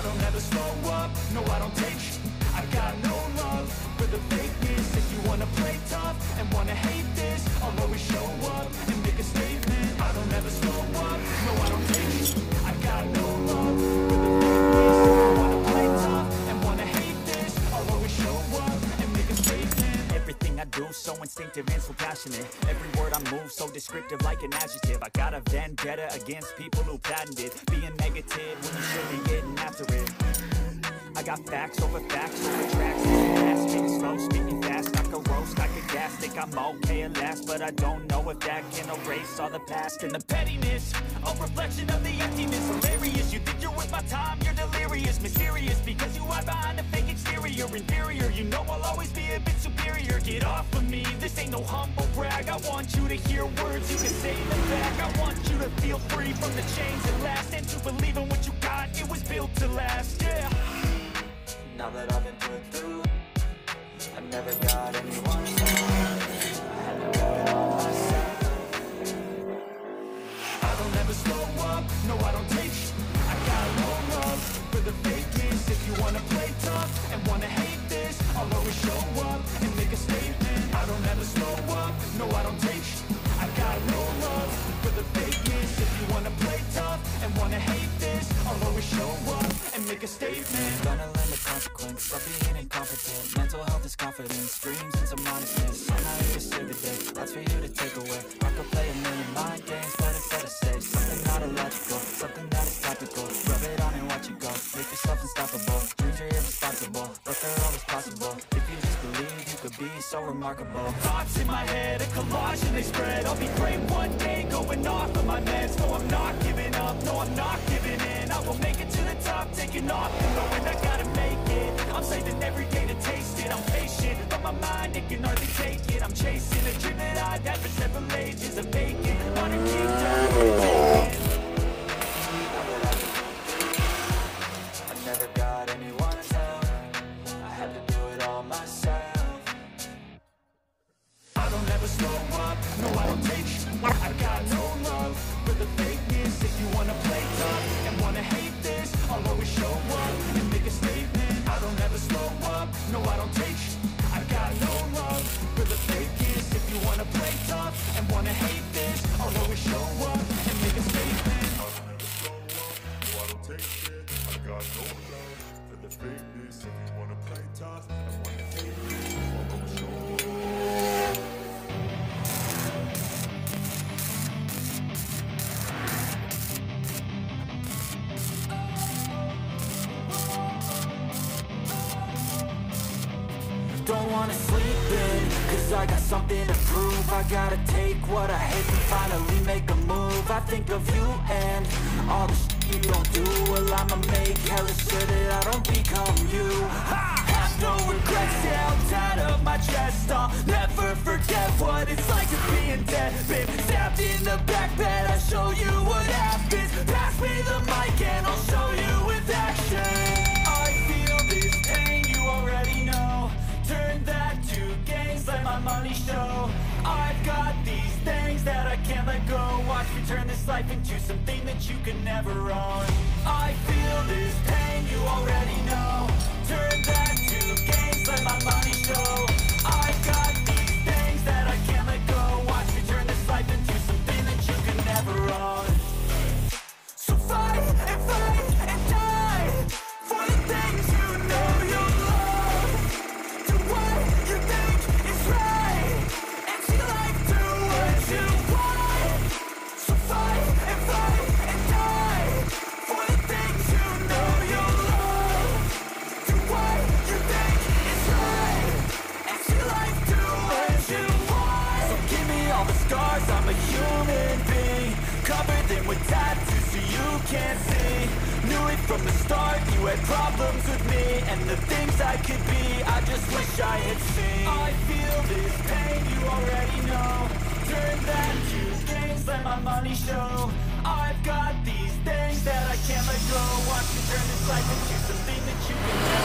don't ever slow up, no I don't take sh**. I got no love for the fakeness. If you wanna play tough and wanna hate this, I'll always show up and make a statement. I don't ever slow up, no I don't take sh**. I got no love for the fakeness. If you wanna play tough and wanna hate this, I'll always show up and make a statement. Everything I do so instinctive and so passionate. Every word I move so descriptive like an adjective. I got a vendetta against people who patented being negative when you should be getting after it. I got facts over tracks. Spitting slow, speaking fast, I could roast, I could gas. Think I'm okay at last, but I don't know if that can erase all the past. And the pettiness, a reflection of the emptiness. Hilarious, you think you're worth my time, you're delirious. Mysterious, because you hide behind a fake exterior. Inferior, you know I'll always be a bit superior. Get off of me, this ain't no humble brag. I want you to hear words you can say them back. I want you to feel free from the chains that last, and to believe in what you got, it was built to last, yeah. Now that I've been put through, I never got anyone's help. I had to do it all myself. I don't ever slow up, no I don't take sh**. I got no love for the fakeness. If you wanna play tough and wanna hate this, I'll always show up and make a statement. I don't ever slow up, no I don't take sh**. I got no love for the fakeness. If you wanna play tough and wanna hate this, I'll always show up and make a statement. Gonna learn the consequence of being incompetent. Mental health is confidence, dreams and some honestness. I'm not here to save the day, that's for you to take away. I could play a million mind games, but it's better safe. Something not illogical, something that is topical. Rub it on and watch it go, make yourself unstoppable. Dreams are irresponsible, but they're always possible. If you just believe, you could be so remarkable. Thoughts in my head, a collage and they spread. I'll be great one day, going off of my meds. No, I'm not giving up, no, I'm not giving in. I will make it to the top, taking off and knowing I gotta make it. I'm saving every day to taste it. I'm patient, but my mind, it can hardly take it. I'm chasing a dream that I've had for several ages. I'm vacant, wanna keep taking. I never got anyone's help. I had to do it all myself. I don't ever slow up, no I don't take sh**. I got no love for the fakeness. If you wanna play tough and wanna hate this, I'll always show up and make a statement. I don't ever slow up, no I don't take sh**. I got no love for the fakeness. If you wanna play tough and wanna hate this, I'll always show up and make a statement. I don't ever slow up, no I don't take shit. I got no love for the fakeness. If you wanna play tough and wanna hate this, I'll always show up. Don't wanna sleep in, cause I got something to prove. I gotta take what I hate and finally make a move. I think of you and all the shit you don't do. Well, I'ma make hella sure that I don't become you. Have no regrets, yeah, I'll tie up my chest. I'll never forget what it's like to be in debt. Been stabbed in the back bed, I'll show you what happens. Pass me the mic and I'll show you with action. I feel this pain, you already know. Turn that to gains, let my money show. I've got these things that I can't let go. Watch me turn this life into something that you can never own. I feel this pain, you already know. Turn that to gains, let my money show. I've got these things that I can't let go. Watch me turn this life into something that you can never own. So fight and die for the things you know you love. Do what you think is right, and see life do what you want. So fight and die for the things you know you love. Do what you think is right, and see life do what you want. So give me all the scars, I'm a human being. Cover them with tattoos so you can't see. Knew it from the start, you had problems with me and the things I could be, I just wish I had seen. I feel this pain, you already know. Turn that to gains, let my money show. I've got these things that I can't let go. Watch me turn this life into something that you can never